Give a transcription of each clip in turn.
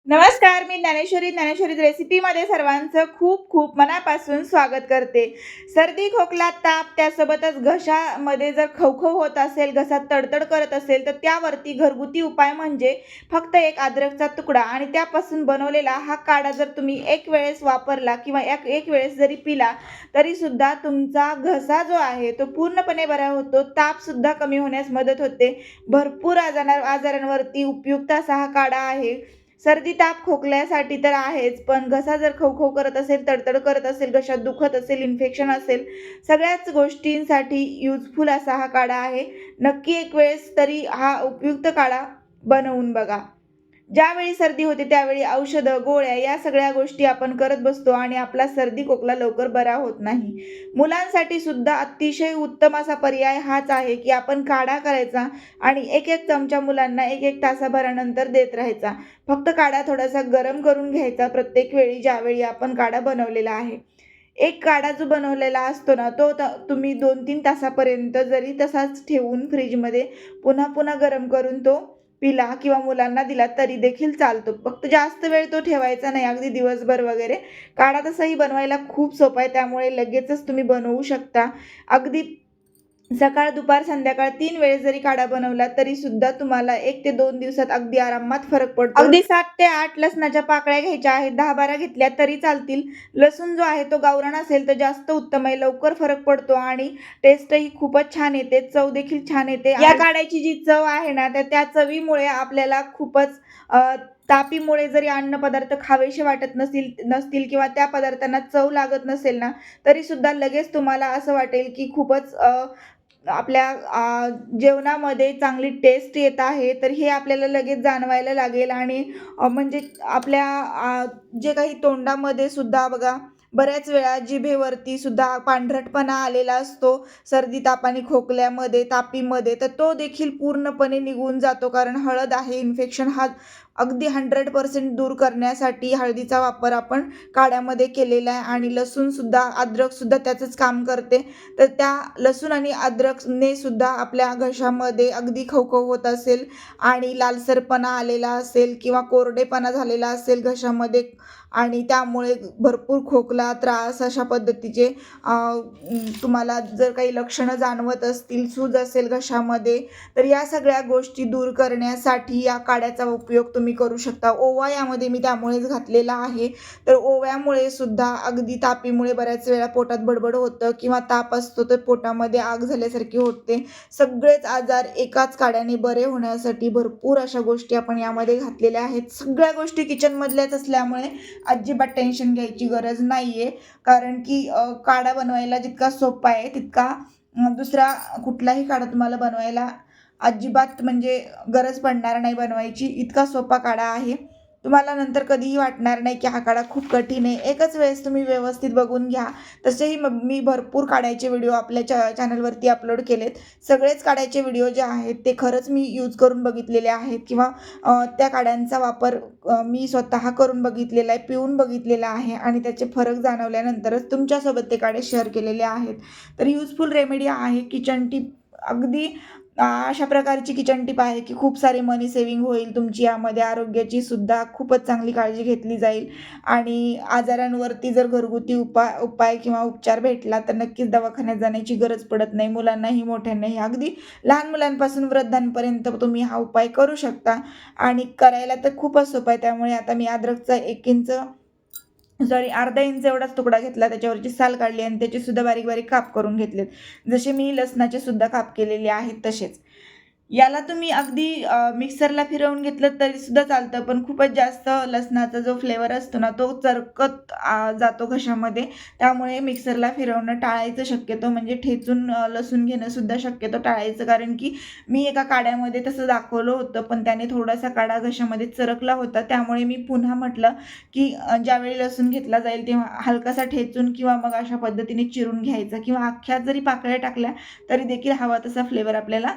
नमस्कार, मी ज्ञानेश्वरी रेसिपीमध्ये सर्वांचं खूप खूप मनापासून स्वागत करते. सर्दी, खोकला, ताप त्यासोबतच घशामध्ये जर खवखव होत असेल, घसा तडतड करत असेल, तर त्यावरती घरगुती उपाय म्हणजे फक्त एक अद्रकचा तुकडा आणि त्यापासून बनवलेला हा काढा जर तुम्ही एक वेळेस वापरला किंवा एक वेळेस जरी पिला, तरीसुद्धा तुमचा घसा जो आहे तो पूर्णपणे बरा होतो. तापसुद्धा कमी होण्यास मदत होते. भरपूर आजारांवरती उपयुक्त असा हा काढा आहे. सर्दी ताप खोकल्यासाठी तर आहेच, पण घसा जर खवखव करत असेल, तडतड करत असेल, घशात दुखत असेल, इन्फेक्शन असेल, सगळ्याच गोष्टींसाठी युजफुल असा हा काढा आहे. नक्की एक वेळेस तरी हा उपयुक्त काढा बनवून बघा. ज्यावेळी सर्दी होते त्यावेळी औषधं, गोळ्या या सगळ्या गोष्टी आपण करत बसतो आणि आपला सर्दी खोकला लवकर बरा होत नाही. मुलांसाठी सुद्धा अतिशय उत्तम असा पर्याय हाच आहे, की आपण काढा करायचा आणि एक एक चमचा मुलांना एक एक तासाभरानंतर देत राहायचा. फक्त काढा थोडासा गरम करून घ्यायचा प्रत्येक वेळी ज्यावेळी आपण काढा बनवलेला आहे. एक काढा जो बनवलेला असतो ना, तो तुम्ही 2-3 तासापर्यंत जरी तसाच ठेवून फ्रिजमध्ये पुन्हा पुन्हा गरम करून तो पिला किंवा मुलांना दिला तरी देखील चालतो. फक्त जास्त वेळ तो ठेवायचा नाही, अगदी दिवसभर वगैरे. काढा तसाही बनवायला खूप सोपा आहे, त्यामुळे लगेचच तुम्ही बनवू शकता. अगदी सकाळ, दुपार, संध्याकाळ 3 वेळेस जरी काढा बनवला तरीसुद्धा तुम्हाला 1 ते 2 दिवसात अगदी आरामात फरक पडतो. अगदी 7 ते 8 लसणाच्या पाकळ्या घ्यायच्या आहेत. 10-12 घेतल्या तरी चालतील. लसूण जो आहे तो गावरान असेल तर जास्त उत्तम आहे. लवकर फरक पडतो आणि टेस्टही खूपच छान येते. चव देखील छान येते. या काढ्याची जी चव आहे ना, तर त्या चवीमुळे आपल्याला खूपच तापीमुळे जरी अन्नपदार्थ खावेसे वाटत नसतील किंवा त्या पदार्थांना चव लागत नसेल ना, तरीसुद्धा लगेच तुम्हाला असं वाटेल की खूपच आपल्या जेवणामध्ये चांगली टेस्ट येत आहे, तर हे आपल्याला लगेच जाणवायला लागेल आणि म्हणजे आपल्या जे काही तोंडामध्ये सुद्धा बघा बऱ्याच वेळा जिभेवरती सुद्धा पांढरटपणा आलेला असतो सर्दी, ताप आणि खोकल्यामध्ये, तापीमध्ये, तर तो देखील पूर्णपणे निघून जातो. कारण हळद आहे, इन्फेक्शन हा अगदी 100% दूर करण्यासाठी हळदीचा वापर आपण काढ्यामध्ये केलेला आहे आणि लसूणसुद्धा, अद्रकसुद्धा त्याचंच काम करते. तर त्या लसूण आणि अद्रकने सुद्धा आपल्या घशामध्ये अगदी खवखव होत असेल आणि लालसरपणा आलेला असेल किंवा कोरडेपणा झालेला असेल घशामध्ये आणि त्यामुळे भरपूर खोकला, त्रास अशा पद्धतीचे तुम्हाला जर काही लक्षणं जाणवत असतील, सूज असेल घशामध्ये, तर या सगळ्या गोष्टी दूर करण्यासाठी या काढ्याचा उपयोग तुम्ही करू शकता. ओवा यामध्ये मी त्यामुळेच घातलेला आहे. तर ओव्यामुळे सुद्धा अगदी तापीमुळे बऱ्याच वेळा पोटात बडबड होतं किंवा ताप असतो तर पोटामध्ये आग झाल्यासारखी होते. सगळेच आजार एकाच काढ्याने बरे होण्यासाठी भरपूर अशा गोष्टी आपण यामध्ये घातलेल्या आहेत. सगळ्या गोष्टी किचनमधल्याच असल्यामुळे अजिबात टेन्शन घ्यायची गरज नाही आहे. कारण की काढा बनवायला जितका सोपा आहे तितका दुसरा कुठलाही काढा तुम्हाला बनवायला अजिबात म्हणजे गरज पडणार नाही बनवायची. इतका सोपा काढा आहे. तुम्हाला नंतर कधीही वाटणार नाही की हा काढा खूप कठीण आहे. एकच वेळेस तुम्ही व्यवस्थित बघून घ्या. तसेही मी भरपूर काढायचे व्हिडिओ आपल्या चॅनलवरती अपलोड केलेत. सगळेच काढायचे व्हिडिओ जे आहेत ते खरंच मी यूज करून बघितलेले आहेत किंवा त्या काढ्यांचा वापर मी स्वतः करून बघितलेला आहे, पिऊन बघितलेला आहे आणि त्याचे फरक जाणवल्यानंतरच तुमच्यासोबत ते काढे शेअर केलेले आहेत. तर युजफुल रेमेडी आहे. किचन टिप अगदी अशा प्रकारची किचन टिप आहे की खूप सारी मनी सेव्हिंग होईल तुमची. यामध्ये आरोग्याची सुद्धा खूपच चांगली काळजी घेतली जाईल आणि आजारांवरती जर घरगुती उपाय किंवा उपचार भेटला तर नक्कीच दवाखान्यात जाण्याची गरज पडत नाही. मुलांनाही, मोठ्यांनाही, अगदी लहान मुलांपासून वृद्धांपर्यंत तुम्ही हा उपाय करू शकता आणि करायला तर खूपच सोपं आहे. त्यामुळे आता मी अद्रकचा 1 इंच अर्धा इंच एवढाच तुकडा घेतला, त्याच्यावरची साल काढली आणि त्याचे सुद्धा बारीक बारीक काप करून घेतलेत. जसे मी लसणाचे सुद्धा काप केलेले आहेत तसेच. याला तुम्ही अगदी मिक्सरला फिरवून घेतलं तरीसुद्धा चालतं, पण खूपच जास्त लसणाचा जो फ्लेवर असतो ना, तो चरकत जातो घशामध्ये. त्यामुळे मिक्सरला फिरवणं टाळायचं शक्यतो, म्हणजे ठेचून लसूण घेणंसुद्धा शक्यतो टाळायचं. कारण की मी एका काढ्यामध्ये तसं दाखवलं होतं, पण त्याने थोडासा काढा घशामध्ये चरकला होता. त्यामुळे मी पुन्हा म्हटलं की ज्यावेळी लसूण घेतला जाईल तेव्हा हलकासा ठेचून किंवा मग अशा पद्धतीने चिरून घ्यायचा किंवा अख्ख्या जरी पाकळ्या टाकल्या तरी देखील हवा तसा फ्लेवर आपल्याला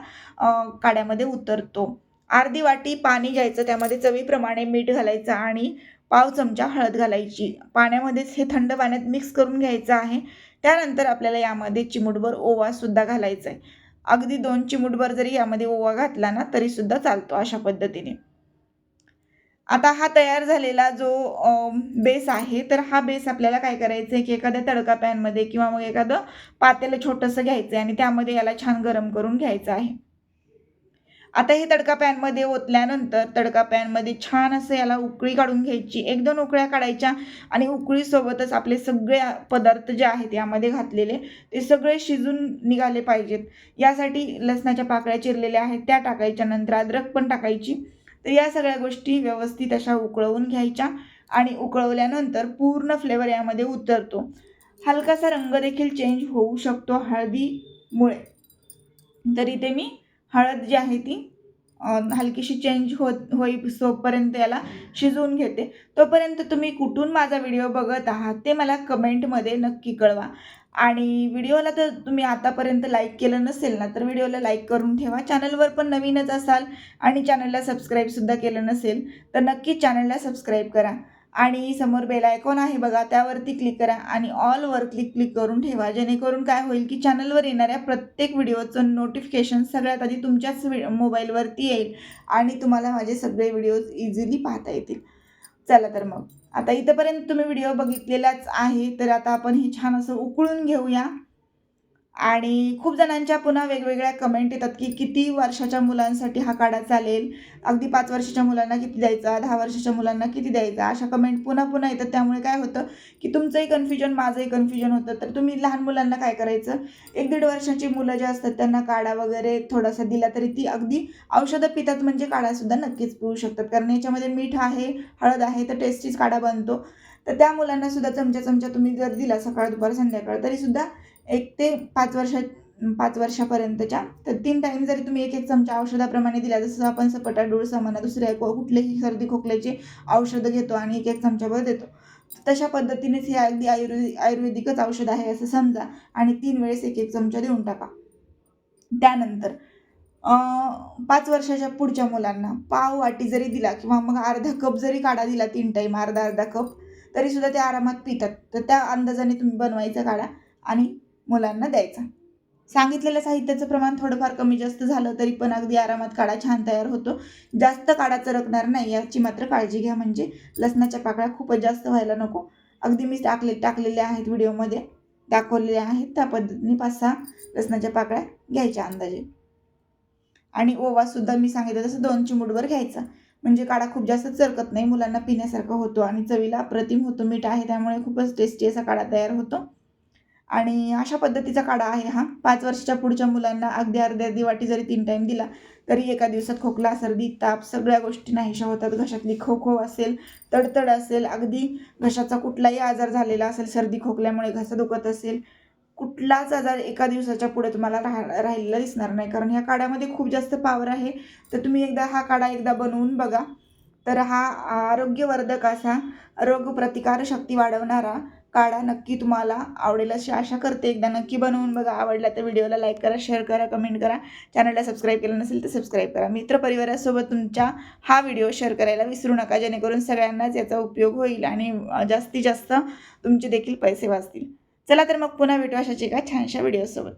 काढ्यामध्ये उतरतो. अर्धी वाटी पाणी घ्यायचं, त्यामध्ये चवीप्रमाणे मीठ घालायचं आणि पाव चमचा हळद घालायची. पाण्यामध्येच हे थंड पाण्यात मिक्स करून घ्यायचं आहे. त्यानंतर आपल्याला यामध्ये चिमूटभर ओवासुद्धा घालायचा आहे. अगदी 2 चिमूटभर जरी यामध्ये ओवा घातला ना तरीसुद्धा चालतो अशा पद्धतीने. आता हा तयार झालेला जो बेस आहे, तर हा बेस आपल्याला काय करायचं आहे की एखाद्या तडका पॅनमध्ये किंवा मग एखादं पातेलं छोटंसं घ्यायचं आहे आणि त्यामध्ये याला छान गरम करून घ्यायचं आहे. आता हे तडका पॅनमध्ये ओतल्यानंतर तडका पॅनमध्ये छान असं याला उकळी काढून घ्यायची. 1-2 उकळ्या काढायच्या आणि उकळीसोबतच आपले सगळे पदार्थ जे आहेत यामध्ये घातलेले ते सगळे शिजून निघाले पाहिजेत. यासाठी लसणाच्या पाकळ्या चिरलेल्या आहेत त्या टाकायच्या, नंतर अद्रक पण टाकायची. तर या सगळ्या गोष्टी व्यवस्थित अशा उकळवून घ्यायच्या आणि उकळवल्यानंतर पूर्ण फ्लेवर यामध्ये उतरतो. हलकासा रंग देखील चेंज होऊ शकतो हळदीमुळे. तर इथे मी हळद जी आहे ती हलकीशी चेंज होईपर्यंत याला शिजवून घेते. तोपर्यंत तुम्ही कुठून माझा व्हिडिओ बघत आहात ते मला कमेंटमध्ये नक्की कळवा. आणि व्हिडिओला तर तुम्ही आतापर्यंत लाईक केलं नसेल ना, तर व्हिडिओला लाईक करून ठेवा. चॅनलवर पण नवीनच असाल आणि चॅनलला सबस्क्राईबसुद्धा केलं नसेल तर नक्की चॅनलला सबस्क्राईब करा. आणि समोर बेल आयकॉन आहे बघा, त्यावरती क्लिक करा आणि ऑलवर क्लिक करून ठेवा. जेणेकरून काय होईल की चॅनलवर येणाऱ्या प्रत्येक व्हिडिओचं नोटिफिकेशन सगळ्यात आधी तुमच्याच मोबाईलवरती येईल आणि तुम्हाला माझे सगळे व्हिडिओज इझिली पाहता येतील. चला तर मग आता इथंपर्यंत तुम्ही व्हिडिओ बघितलेलाच आहे, तर आता आपण हे छान असं उकळून घेऊया. आणि खूप जणांच्या पुन्हा वेगवेगळ्या कमेंट येतात की किती वर्षाच्या मुलांसाठी हा काढा चालेल, अगदी 5 वर्षाच्या मुलांना किती द्यायचा, 10 वर्षाच्या मुलांना किती द्यायचा, अशा कमेंट पुन्हा पुन्हा येतात. त्यामुळे काय होतं की तुमचंही कन्फ्युजन माझंही कन्फ्युजन होतं. तर तुम्ही लहान मुलांना काय करायचं, 1-1.5 वर्षाची मुलं जे असतात त्यांना काढा वगैरे थोडासा दिला तरी ती अगदी औषधं पितात म्हणजे काढासुद्धा नक्कीच पिऊ शकतात. कारण याच्यामध्ये मीठ आहे, हळद आहे, तर टेस्टीच काढा बनतो. तर त्या मुलांना सुद्धा चमचा तुम्ही जर दिला सकाळ दुपार संध्याकाळ तरीसुद्धा 1 ते 5 वर्षापर्यंतच्या तर 3 टाईम जरी तुम्ही 1-1 चमचा औषधाप्रमाणे दिला, जसं आपण सपाटा म्हणा दुसऱ्या कुठलेही सर्दी खोकल्याची औषधं घेतो आणि 1-1 चमचाभर देतो. तशा पद्धतीनेच हे अगदी आयुर्वेदिकच औषध आहे असं समजा आणि 3 वेळेस 1-1 चमचा देऊन टाका. त्यानंतर 5 वर्षाच्या पुढच्या मुलांना पाव वाटी जरी दिला किंवा मग अर्धा कप जरी काढा दिला 3 टाईम अर्धा कप तरीसुद्धा ते आरामात पितात. तर त्या अंदाजाने तुम्ही बनवायचा काढा आणि मुलांना द्यायचा. सांगितलेलं साहित्याचं प्रमाण थोडंफार कमी जास्त झालं तरी पण अगदी आरामात काढा छान तयार होतो. जास्त काढा चरकणार नाही याची मात्र काळजी घ्या, म्हणजे लसणाच्या पाकळ्या खूपच जास्त व्हायला नको. अगदी मी टाकलेल्या आहेत व्हिडिओमध्ये दाखवलेल्या आहेत त्या पद्धतीने 5-6 लसणाच्या पाकळ्या घ्यायच्या अंदाजे. आणि ओवासुद्धा मी सांगितलं तसं 2 चिमूटभर घ्यायचा, म्हणजे काढा खूप जास्त चरकत नाही, मुलांना पिण्यासारखा होतो आणि चवीला अप्रतिम होतो. मीठ आहे त्यामुळे खूपच टेस्टी असा काढा तयार होतो. आणि अशा पद्धतीचा काढा आहे हा. 5 वर्षाच्या पुढच्या मुलांना अगदी अर्धी वाटी जरी 3 टाईम दिला तरी एका दिवसात खोकला, सर्दी, ताप सगळ्या गोष्टी नाहीशा होतात. घशातली खवखव असेल, तडतड असेल, अगदी घशाचा कुठलाही आजार झालेला असेल, सर्दी खोकल्यामुळे घसा दुखत असेल, कुठलाच आजार एका दिवसाच्या पुढे तुम्हाला राहिलेला दिसणार नाही. कारण ह्या काढ्यामध्ये खूप जास्त पॉवर आहे. तर तुम्ही हा काढा बनवून बघा. तर हा आरोग्यवर्धक असा रोगप्रतिकार शक्ती वाढवणारा काढा नक्की तुम्हाला आवडेल अशी आशा करते. एकदा नक्की बनवून बघा. आवडला तर व्हिडिओला लाईक करा, शेअर करा, कमेंट करा. चॅनलला सबस्क्राईब केलं नसेल तर सबस्क्राईब करा. मित्रपरिवारासोबत तुमच्या हा व्हिडिओ शेअर करायला विसरू नका, जेणेकरून सगळ्यांनाच याचा उपयोग होईल आणि जास्तीत जास्त तुमचे देखील पैसे वाचतील. चला तर मग पुन्हा भेटू अशाच एका छानशा व्हिडिओसोबत.